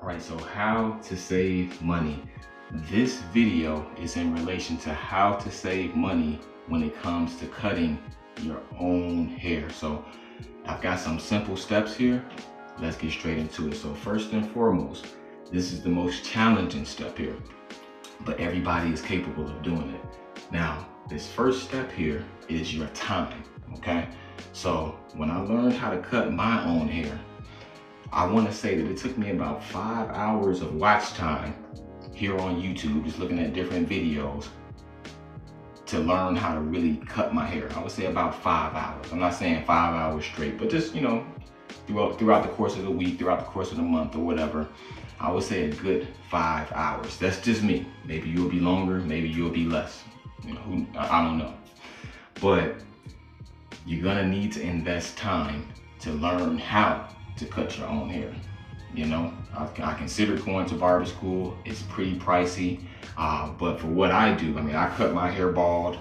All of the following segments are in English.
Alright, so how to save money. This video is in relation to how to save money when it comes to cutting your own hair. So I've got some simple steps here. Let's get straight into it. So first and foremost, this is the most challenging step here, but everybody is capable of doing it. Now, this first step here is your time, okay? So when I learned how to cut my own hair, I want to say that it took me about 5 hours of watch time here on YouTube, just looking at different videos to learn how to really cut my hair. I would say about 5 hours. I'm not saying 5 hours straight, but just, you know, throughout the course of the week, throughout the course of the month or whatever, I would say a good 5 hours. That's just me. Maybe you'll be longer, maybe you'll be less. You know, I don't know. But you're gonna need to invest time to learn how to cut your own hair. You know, I considered going to barber school. It's pretty pricey, but for what I do, I mean, I cut my hair bald,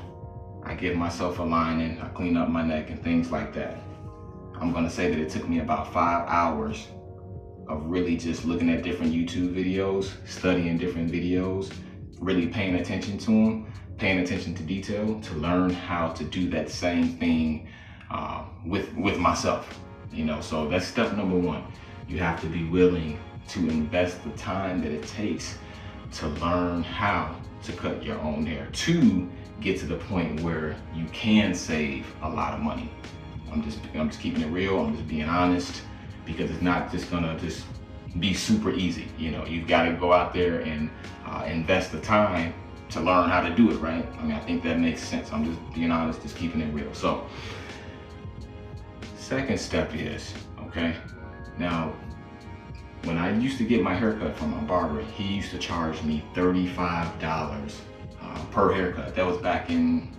I give myself a lining, I clean up my neck and things like that. I'm gonna say that it took me about 5 hours of really just looking at different YouTube videos, studying different videos, really paying attention to them, paying attention to detail to learn how to do that same thing with myself. You know, so that's step number one. You have to be willing to invest the time that it takes to learn how to cut your own hair, to get to the point where you can save a lot of money. I'm just keeping it real. I'm just being honest, because it's not just gonna just be super easy. You know, you've got to go out there and invest the time to learn how to do it right. I mean, I think that makes sense. I'm just being honest, just keeping it real. So second step is, okay, now when I used to get my haircut from my barber, he used to charge me $35 per haircut. That was back in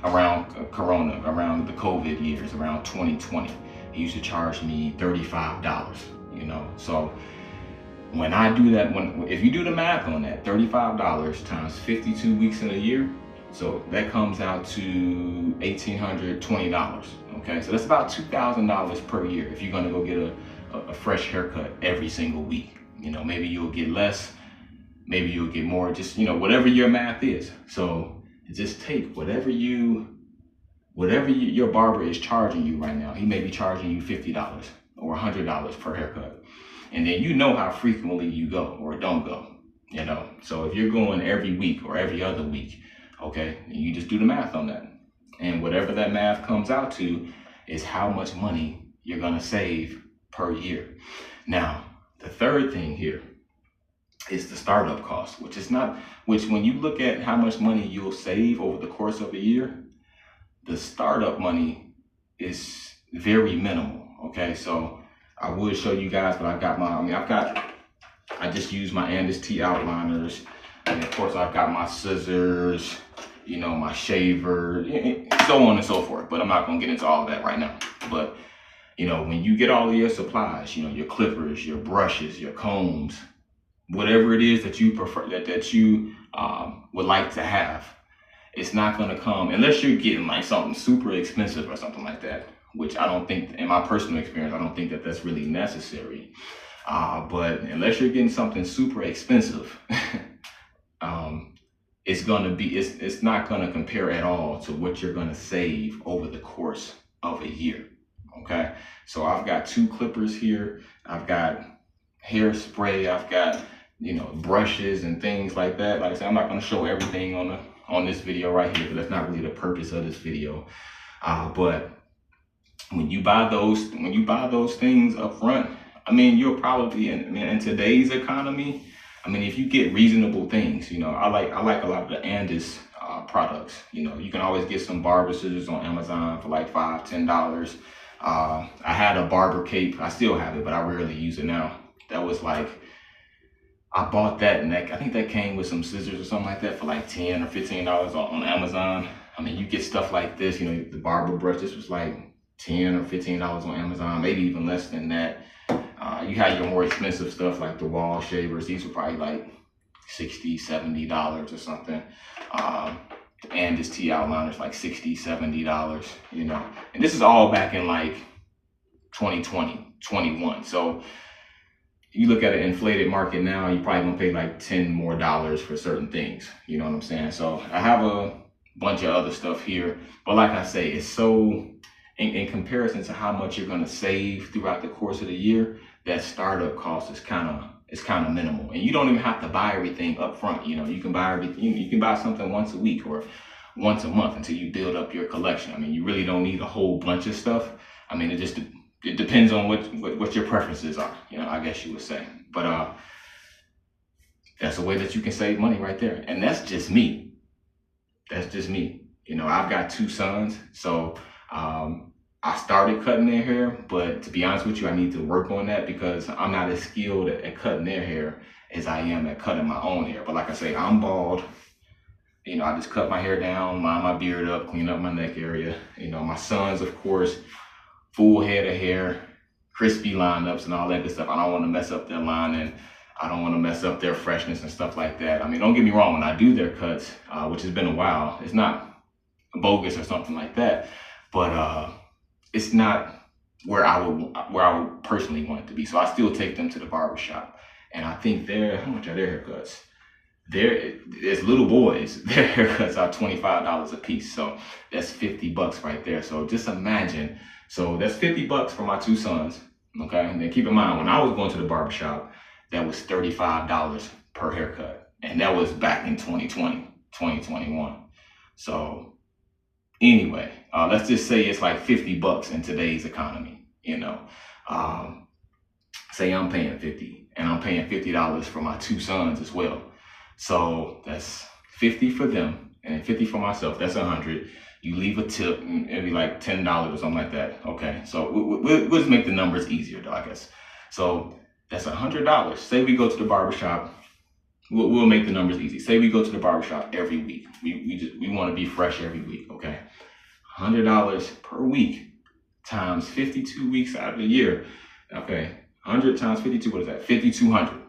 around Corona, around the COVID years, around 2020. He used to charge me $35, you know. So when I do that, if you do the math on that, $35 times 52 weeks in a year, so that comes out to $1,820, okay? So that's about $2,000 per year if you're gonna go get a fresh haircut every single week. You know, maybe you'll get less, maybe you'll get more, just, you know, whatever your math is. So just take whatever your barber is charging you right now. He may be charging you $50 or $100 per haircut. And then you know how frequently you go or don't go, you know? So if you're going every week or every other week, okay, you just do the math on that. And whatever that math comes out to is how much money you're gonna save per year. Now, the third thing here is the startup cost, which when you look at how much money you'll save over the course of a year, the startup money is very minimal, okay? So I would show you guys, but I just use my Andis T outliners, and of course I've got my scissors, you know, my shaver, so on and so forth, but I'm not gonna get into all of that right now. But, you know, when you get all of your supplies, you know, your clippers, your brushes, your combs, whatever it is that you prefer, that you would like to have, it's not gonna come, unless you're getting like something super expensive or something like that, which I don't think, in my personal experience, I don't think that that's really necessary. But unless you're getting something super expensive, it's not gonna compare at all to what you're gonna save over the course of a year, okay? So I've got 2 clippers here, I've got hairspray, I've got, you know, brushes and things like that. Like I said, I'm not gonna show everything on this video right here, because that's not really the purpose of this video. But when you buy those things up front, I mean, you'll probably, in today's economy, I mean, if you get reasonable things, you know, I like a lot of the Andis products. You know, you can always get some barber scissors on Amazon for like $5, $10. I had a barber cape. I still have it, but I rarely use it now. That was like, I bought that, and I think that came with some scissors or something like that for like $10 or $15 on Amazon. I mean, you get stuff like this, you know, the barber brush, this was like $10 or $15 on Amazon, maybe even less than that. You had your more expensive stuff like the wall shavers. These were probably like $60, $70 or something. And this T outliners like $60, $70, you know. And this is all back in like 2020, 21. So you look at an inflated market now, you probably gonna pay like $10 more for certain things. You know what I'm saying? So I have a bunch of other stuff here, but like I say, it's so in comparison to how much you're gonna save throughout the course of the year, that startup cost is kind of minimal, and you don't even have to buy everything up front. You know, you can buy everything. You can buy something once a week or once a month until you build up your collection. I mean, you really don't need a whole bunch of stuff. I mean, it depends on what your preferences are, you know, I guess you would say. But that's a way that you can save money right there. And that's just me. That's just me. You know, I've got 2 sons, so I started cutting their hair, but to be honest with you, I need to work on that because I'm not as skilled at cutting their hair as I am at cutting my own hair. But like I say, I'm bald. You know, I just cut my hair down, line my beard up, clean up my neck area. You know, my sons, of course, full head of hair, crispy lineups and all that good stuff. I don't want to mess up their line, and I don't want to mess up their freshness and stuff like that. I mean, don't get me wrong, when I do their cuts, which has been a while, it's not bogus or something like that, but it's not where I would personally want it to be. So I still take them to the barbershop, and I think how much are their haircuts? As little boys, their haircuts are $25 a piece. So that's $50 right there. So just imagine. So that's $50 for my 2 sons. Okay. And then keep in mind, when I was going to the barbershop, that was $35 per haircut. And that was back in 2020, 2021. So anyway, let's just say it's like $50 in today's economy, you know. Say I'm paying 50 and I'm paying $50 for my 2 sons as well. So that's 50 for them and 50 for myself. That's 100. You leave a tip, and it'd be like $10 or something like that. Okay, so we'll just make the numbers easier, though, I guess. So that's $100. Say we go to the barbershop. We'll make the numbers easy. Say we go to the barbershop every week. We want to be fresh every week. Okay, $100 per week times 52 weeks out of the year. Okay, 100 times 52. What is that? 5,200.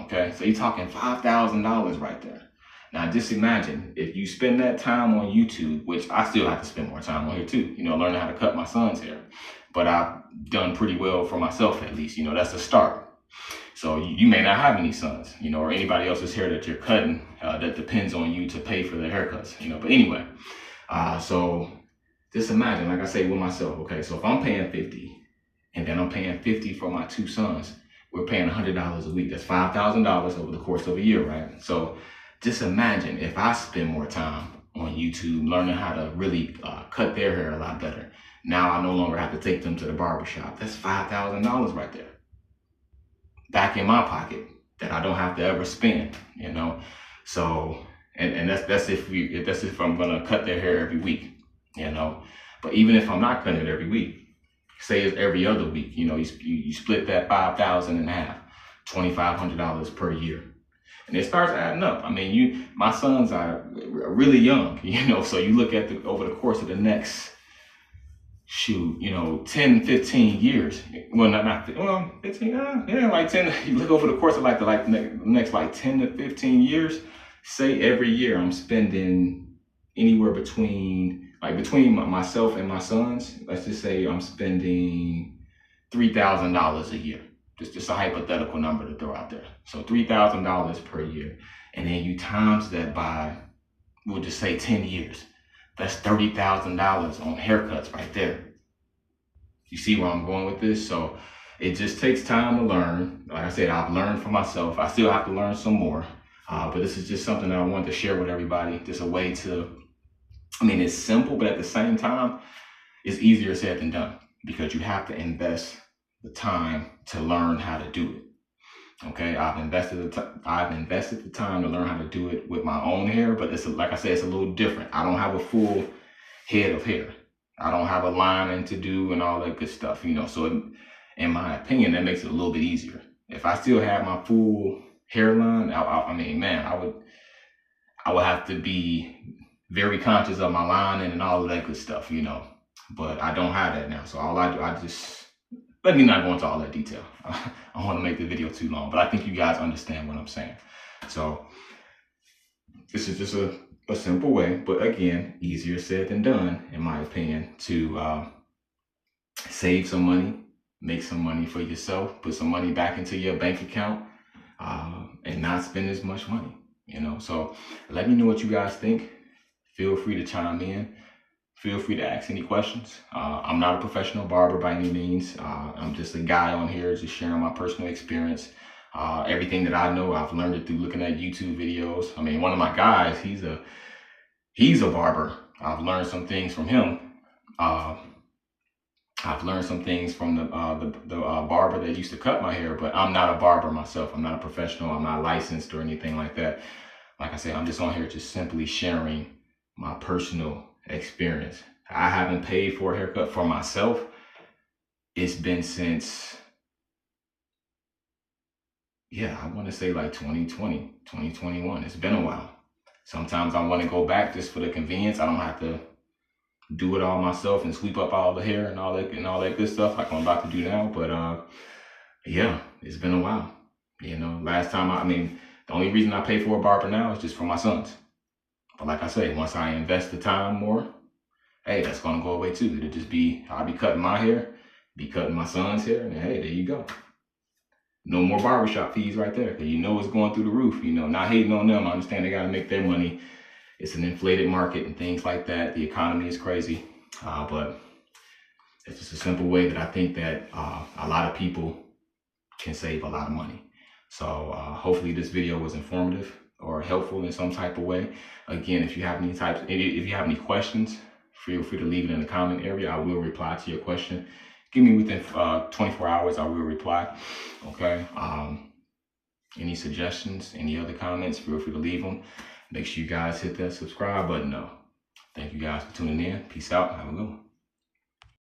Okay, so you're talking $5,000 right there. Now, just imagine if you spend that time on YouTube, which I still have to spend more time on here too, you know, learning how to cut my son's hair. But I've done pretty well for myself, at least, you know, that's a start. So you may not have any sons, you know, or anybody else's hair that you're cutting that depends on you to pay for their haircuts, you know. But anyway, so just imagine, like I say with myself, okay, so if I'm paying 50 and then I'm paying 50 for my 2 sons, we're paying $100 a week. That's $5,000 over the course of a year, right? So just imagine if I spend more time on YouTube learning how to really cut their hair a lot better. Now I no longer have to take them to the barbershop. That's $5,000 right there, back in my pocket, that I don't have to ever spend, you know. So and that's if I'm gonna cut their hair every week, you know. But even if I'm not cutting it every week, say it's every other week, you know, you split that 5,000 in half, $2,500 per year. And it starts adding up. I mean, my sons are really young, you know, so you look at over the course of the next, 10, 15 years. Well, not 15, like 10. You look over the course of the next 10 to 15 years, say every year I'm spending anywhere between myself and my sons, let's just say I'm spending $3,000 a year. Just a hypothetical number to throw out there. So $3,000 per year. And then you times that by, we'll just say 10 years. That's $30,000 on haircuts right there. You see where I'm going with this? So it just takes time to learn. Like I said, I've learned for myself. I still have to learn some more. But this is just something that I wanted to share with everybody. Just a way to, I mean, it's simple, but at the same time, it's easier said than done because you have to invest the time to learn how to do it. Okay, I've invested the time to learn how to do it with my own hair, but it's like I said, it's a little different. I don't have a full head of hair. I don't have a lining to do and all that good stuff, you know. So in my opinion, that makes it a little bit easier. If I still had my full hairline, I would have to be very conscious of my lining and all of that good stuff, you know. But I don't have that now, so all I do, let me not go into all that detail. I don't want to make the video too long, but I think you guys understand what I'm saying. So this is just a simple way, but again, easier said than done, in my opinion, to save some money make some money for yourself, put some money back into your bank account, and not spend as much money, you know? So let me know what you guys think. Feel free to chime in. Feel free to ask any questions. I'm not a professional barber by any means. I'm just a guy on here just sharing my personal experience. Everything that I know, I've learned it through looking at YouTube videos. I mean, one of my guys, he's a barber. I've learned some things from him. I've learned some things from the barber that used to cut my hair, but I'm not a barber myself. I'm not a professional. I'm not licensed or anything like that. Like I said, I'm just on here just simply sharing my personal experience. I haven't paid for a haircut for myself. It's been since, I want to say like 2020, 2021. It's been a while. Sometimes I want to go back just for the convenience. I don't have to do it all myself and sweep up all the hair and all that good stuff like I'm about to do now. But it's been a while. You know, last time, the only reason I pay for a barber now is just for my sons. But like I say, once I invest the time more, hey, that's gonna go away too. It'll just be, I'll be cutting my hair, be cutting my son's hair, and hey, there you go. No more barbershop fees right there, because you know it's going through the roof. You know, not hating on them. I understand they gotta make their money. It's an inflated market and things like that. The economy is crazy, but it's just a simple way that I think that a lot of people can save a lot of money. So hopefully this video was informative or helpful in some type of way. Again, if you have any questions, feel free to leave it in the comment area. I will reply to your question. Give me within 24 hours, I will reply. Okay. Any suggestions, any other comments, feel free to leave them. Make sure you guys hit that subscribe button though. Thank you guys for tuning in. Peace out. Have a good one.